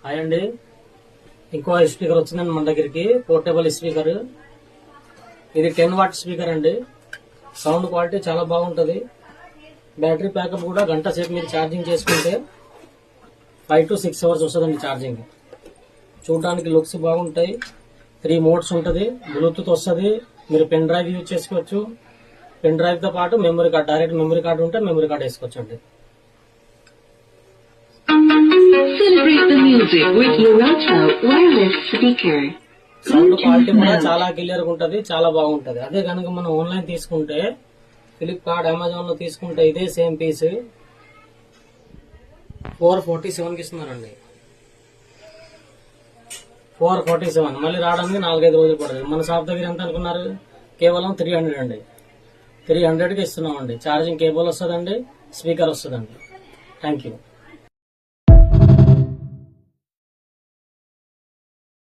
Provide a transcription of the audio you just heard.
Hi అండి, ఇంకో speaker వచ్చిందండి మన దగ్గరికి. Portable speaker. ఇది 10 వాట్ స్పీకర్ అండి. సౌండ్ క్వాలిటీ చాలా బాగుంటది. బ్యాటరీ బ్యాకప్ కూడా గంట సేపు మీరు ఛార్జింగ్ చేసుకుంటే 5 to 6 అవర్స్ వస్తుందండి ఛార్జింగ్. చూడడానికి లుక్స్ బాగుంటాయి. 3 మోడ్స్ ఉంటది. బ్లూటూత్ వస్తుంది. మీరు పెన్ డ్రైవ్ యూజ్ చేసుకోవచ్చు. పెన్ డ్రైవ్ తో పాటు memory card, direct memory card ఉంటే మెమరీ కార్డ్ వేసుకోవచ్చు అండి. Celebrate the music with Lurato wireless speaker. Sound quality కూడా చాలా క్లియర్ గా ఉంటది, చాలా బాగుంటది. అదే కనుక మనం ఆన్లైన్ తీసుకుంటే, ఫ్లిప్కార్ట్, అమెజాన్ లో తీసుకుంటే ఇదే సేమ్ పీస్ 447 కి ఇస్తున్నారండి. 447 మళ్ళీ రావడానికి 4-5 రోజులు పడుతుంది. మన షాప్ దగ్గర ఎంత అనుకున్నారు? కేవలం 300 అండి. 300 కి ఇస్తున్నామండి. ఛార్జింగ్ కేబుల్ వస్తుందండి, స్పీకర్ వస్తుందండి. Thank you.